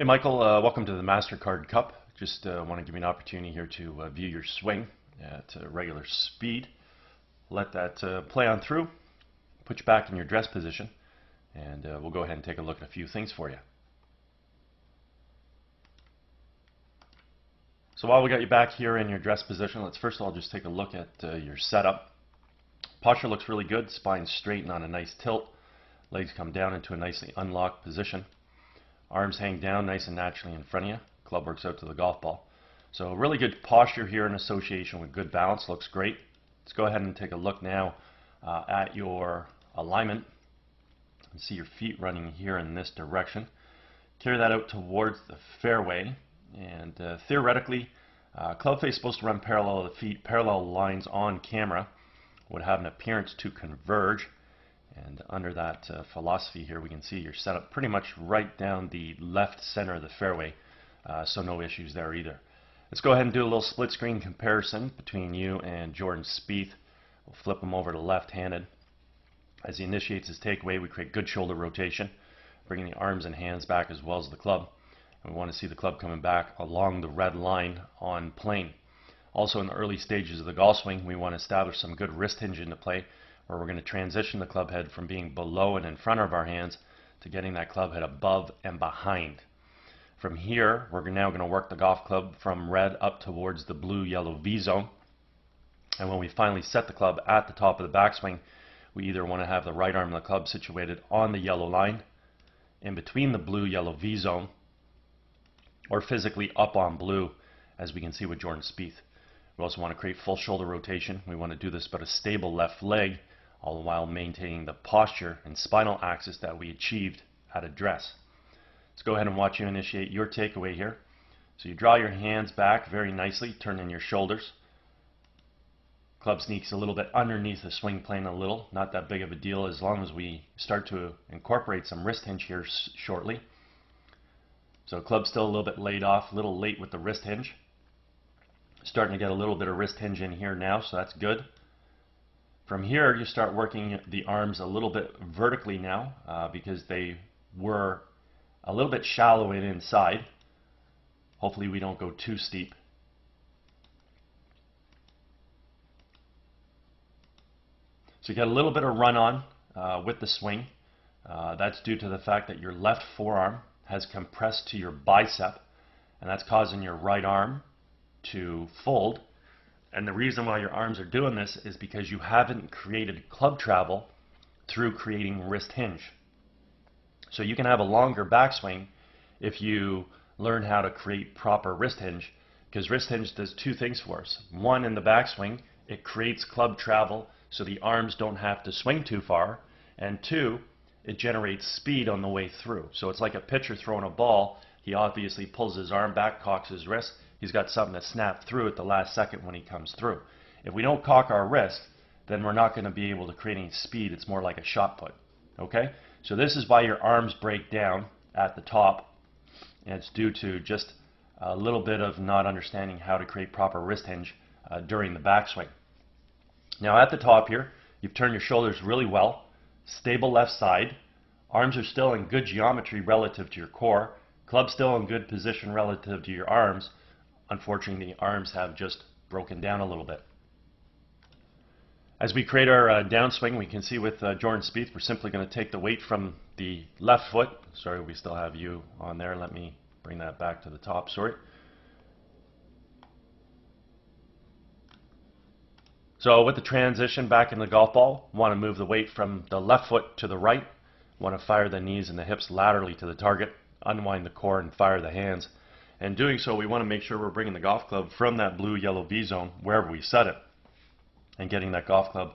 Hey Michael, welcome to the MasterCard Cup. Just want to give you an opportunity here to view your swing at regular speed. Let that play on through, put you back in your dress position, and we'll go ahead and take a look at a few things for you. So while we got you back here in your dress position, let's first of all just take a look at your setup. Posture looks really good, spine straight and on a nice tilt. Legs come down into a nicely unlocked position. Arms hang down nice and naturally in front of you. Club works out to the golf ball. So really good posture here in association with good balance. Looks great. Let's go ahead and take a look now at your alignment. You see your feet running here in this direction. Carry that out towards the fairway. And theoretically, club face is supposed to run parallel to the feet. Parallel lines on camera would have an appearance to converge. And under that philosophy here, we can see you're set up pretty much right down the left center of the fairway, so no issues there either. Let's go ahead and do a little split screen comparison between you and Jordan Spieth. We'll flip him over to left-handed. As he initiates his takeaway, we create good shoulder rotation, bringing the arms and hands back as well as the club. And we want to see the club coming back along the red line on plane. Also in the early stages of the golf swing, we want to establish some good wrist hinge into play, where we're going to transition the club head from being below and in front of our hands to getting that club head above and behind. From here, we're now going to work the golf club from red up towards the blue-yellow V zone. And when we finally set the club at the top of the backswing, we either want to have the right arm of the club situated on the yellow line, in between the blue-yellow V zone, or physically up on blue, as we can see with Jordan Spieth. We also want to create full shoulder rotation. We want to do this but a stable left leg, all the while maintaining the posture and spinal axis that we achieved at address. Let's go ahead and watch you initiate your takeaway here. So you draw your hands back very nicely, turn in your shoulders. Club sneaks a little bit underneath the swing plane a little, not that big of a deal as long as we start to incorporate some wrist hinge here shortly. So club's still a little bit laid off, a little late with the wrist hinge. Starting to get a little bit of wrist hinge in here now, so that's good. From here, you start working the arms a little bit vertically now because they were a little bit shallow inside. Hopefully we don't go too steep. So you get a little bit of run on with the swing. That's due to the fact that your left forearm has compressed to your bicep, and that's causing your right arm to fold. And the reason why your arms are doing this is because you haven't created club travel through creating wrist hinge. So you can have a longer backswing if you learn how to create proper wrist hinge, because wrist hinge does two things for us. One, in the backswing, it creates club travel so the arms don't have to swing too far, and two, it generates speed on the way through. So it's like a pitcher throwing a ball. He obviously pulls his arm back, cocks his wrist. He's got something to snap through at the last second when he comes through. If we don't cock our wrist, then we're not going to be able to create any speed. It's more like a shot put. Okay? So this is why your arms break down at the top, and it's due to just a little bit of not understanding how to create proper wrist hinge during the backswing. Now at the top here, you've turned your shoulders really well, stable left side, arms are still in good geometry relative to your core, club still in good position relative to your arms. Unfortunately, the arms have just broken down a little bit. As we create our downswing, we can see with Jordan Spieth, we're simply going to take the weight from the left foot. Sorry, we still have you on there. Let me bring that back to the top. Sorry. So with the transition back in the golf ball, want to move the weight from the left foot to the right. Want to fire the knees and the hips laterally to the target. Unwind the core and fire the hands. And doing so, we want to make sure we're bringing the golf club from that blue-yellow V zone, wherever we set it, and getting that golf club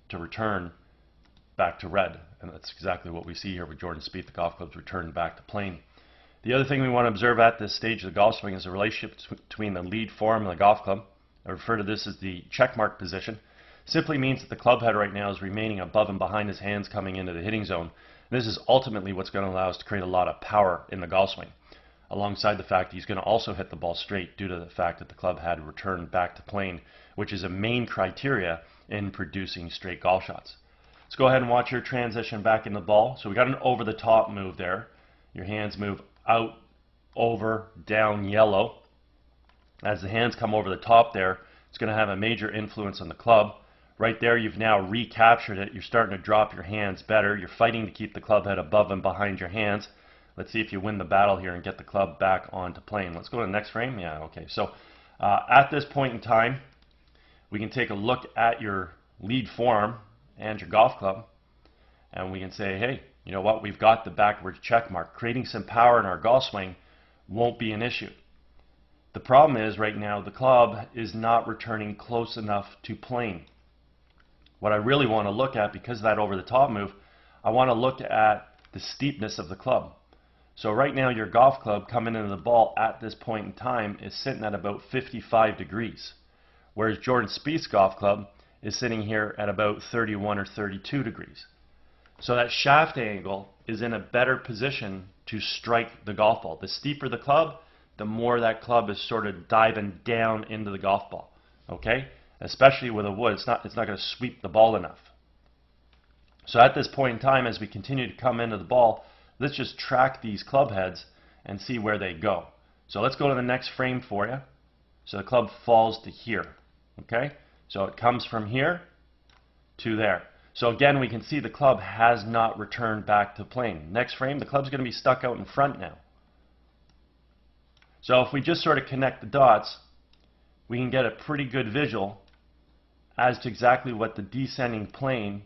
to return back to red. And that's exactly what we see here with Jordan Spieth. The golf club's returned back to plane. The other thing we want to observe at this stage of the golf swing is the relationship between the lead forearm and the golf club. I refer to this as the check mark position. Simply means that the club head right now is remaining above and behind his hands coming into the hitting zone. And this is ultimately what's going to allow us to create a lot of power in the golf swing, alongside the fact he's going to also hit the ball straight due to the fact that the club had returned back to plane, which is a main criteria in producing straight golf shots. Let's go ahead and watch your transition back in the ball. So we got an over-the-top move there. Your hands move out over, down, yellow. As the hands come over the top there, it's going to have a major influence on the club. Right there, you've now recaptured it. You're starting to drop your hands better. You're fighting to keep the club head above and behind your hands. Let's see if you win the battle here and get the club back onto plane. Let's go to the next frame. Yeah, okay. So at this point in time, we can take a look at your lead form and your golf club, and we can say, hey, you know what? We've got the backwards check mark. Creating some power in our golf swing won't be an issue. The problem is right now the club is not returning close enough to plane. What I really want to look at, because of that over the top move, I want to look at the steepness of the club. So right now your golf club coming into the ball at this point in time is sitting at about 55 degrees. Whereas Jordan Spieth's golf club is sitting here at about 31 or 32 degrees. So that shaft angle is in a better position to strike the golf ball. The steeper the club, the more that club is sort of diving down into the golf ball. Okay? Especially with a wood, it's not going to sweep the ball enough. So at this point in time, as we continue to come into the ball, let's just track these club heads and see where they go. So let's go to the next frame for you. So the club falls to here. Okay? So it comes from here to there. So again, we can see the club has not returned back to plane. Next frame, the club's going to be stuck out in front now. So if we just sort of connect the dots, we can get a pretty good visual as to exactly what the descending plane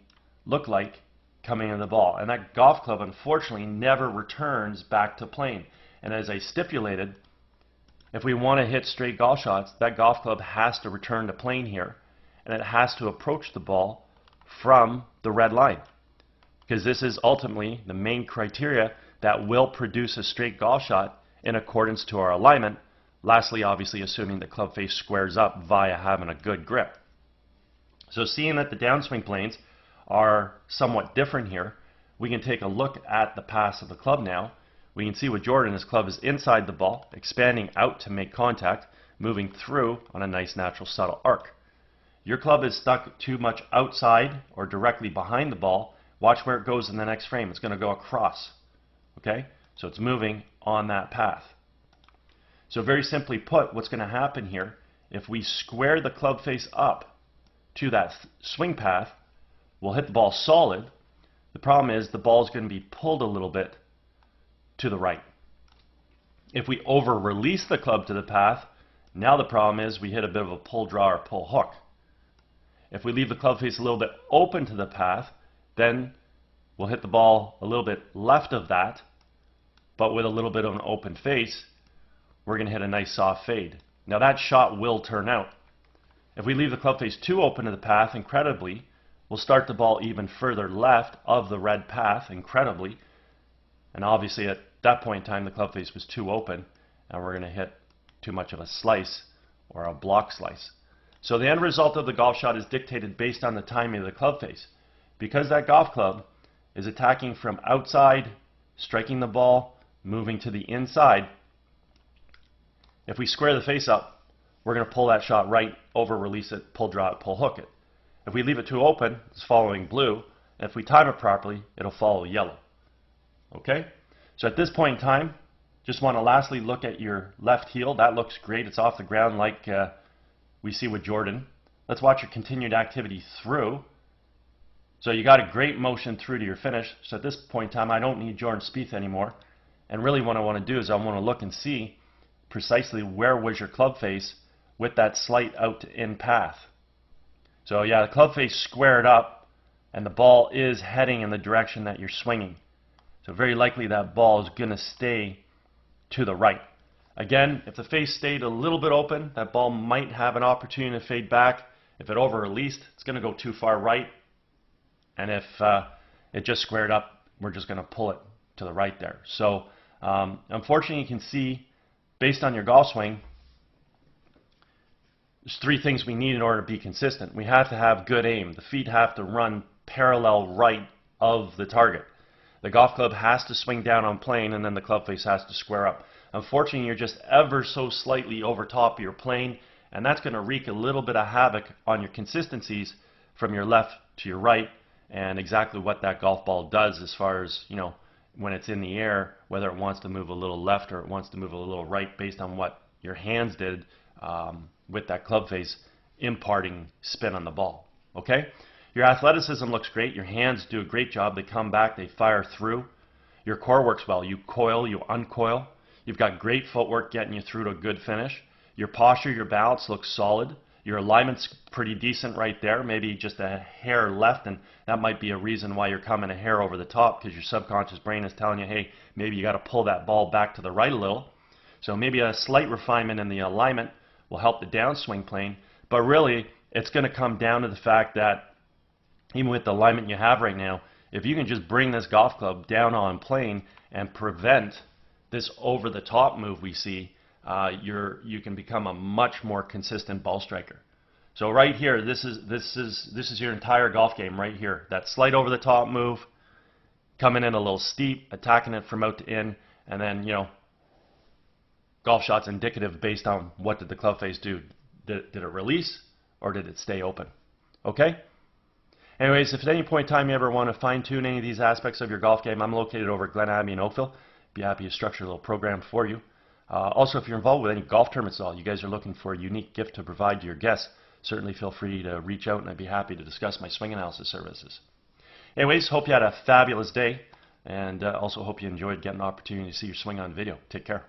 looked like coming in the ball. And that golf club, unfortunately, never returns back to plane. And as I stipulated, if we want to hit straight golf shots, that golf club has to return to plane here, and it has to approach the ball from the red line, because this is ultimately the main criteria that will produce a straight golf shot in accordance to our alignment. Lastly, obviously, assuming the club face squares up via having a good grip. So seeing that the downswing planes are somewhat different here, we can take a look at the pass of the club now. We can see with Jordan, his club is inside the ball, expanding out to make contact, moving through on a nice natural subtle arc. Your club is stuck too much outside or directly behind the ball. Watch where it goes in the next frame. It's going to go across. Okay? So it's moving on that path. So very simply put, what's going to happen here, if we square the club face up to that swing path, we'll hit the ball solid. The problem is the ball is going to be pulled a little bit to the right. If we over-release the club to the path, now the problem is we hit a bit of a pull draw or pull hook. If we leave the club face a little bit open to the path, then we'll hit the ball a little bit left of that, but with a little bit of an open face, we're going to hit a nice soft fade. Now that shot will turn out. If we leave the club face too open to the path, incredibly, we'll start the ball even further left of the red path, incredibly, and obviously at that point in time the club face was too open, and we're going to hit too much of a slice or a block slice. So the end result of the golf shot is dictated based on the timing of the club face. Because that golf club is attacking from outside, striking the ball, moving to the inside, if we square the face up, we're going to pull that shot right, over release it, pull draw it, pull hook it. If we leave it too open, it's following blue, and if we time it properly, it'll follow yellow. Okay? So at this point in time, just want to lastly look at your left heel. That looks great. It's off the ground like we see with Jordan. Let's watch your continued activity through. So you got a great motion through to your finish. So at this point in time, I don't need Jordan Spieth anymore. And really what I want to do is I want to look and see precisely where was your club face with that slight out to in path. So yeah, the club face squared up and the ball is heading in the direction that you're swinging. So very likely that ball is going to stay to the right. Again, if the face stayed a little bit open, that ball might have an opportunity to fade back. If it over-released, it's going to go too far right. And if it just squared up, we're just going to pull it to the right there. So unfortunately, you can see, based on your golf swing, there's three things we need in order to be consistent. We have to have good aim. The feet have to run parallel right of the target. The golf club has to swing down on plane, and then the club face has to square up. Unfortunately, you're just ever so slightly over top of your plane, and that's going to wreak a little bit of havoc on your consistencies from your left to your right, and exactly what that golf ball does as far as, you know, when it's in the air, whether it wants to move a little left or it wants to move a little right based on what your hands did with that club face, imparting spin on the ball. Okay? Your athleticism looks great. Your hands do a great job. They come back, they fire through. Your core works well. You coil, you uncoil. You've got great footwork getting you through to a good finish. Your posture, your balance looks solid. Your alignment's pretty decent right there, maybe just a hair left, and that might be a reason why you're coming a hair over the top, because your subconscious brain is telling you, hey, maybe you got to pull that ball back to the right a little. So maybe a slight refinement in the alignment will help the downswing plane, but really it's going to come down to the fact that even with the alignment you have right now, if you can just bring this golf club down on plane and prevent this over-the-top move we see, you can become a much more consistent ball striker. So right here, this is your entire golf game right here. That slight over-the-top move, coming in a little steep, attacking it from out to in, and then, you know, golf shots indicative based on what did the club face do. Did it release or did it stay open? Okay? Anyways, if at any point in time you ever want to fine-tune any of these aspects of your golf game, I'm located over at Glen Abbey in Oakville. Be happy to structure a little program for you. Also, if you're involved with any golf tournaments at all, you guys are looking for a unique gift to provide to your guests, certainly feel free to reach out and I'd be happy to discuss my swing analysis services. Anyways, hope you had a fabulous day, and also hope you enjoyed getting an opportunity to see your swing on video. Take care.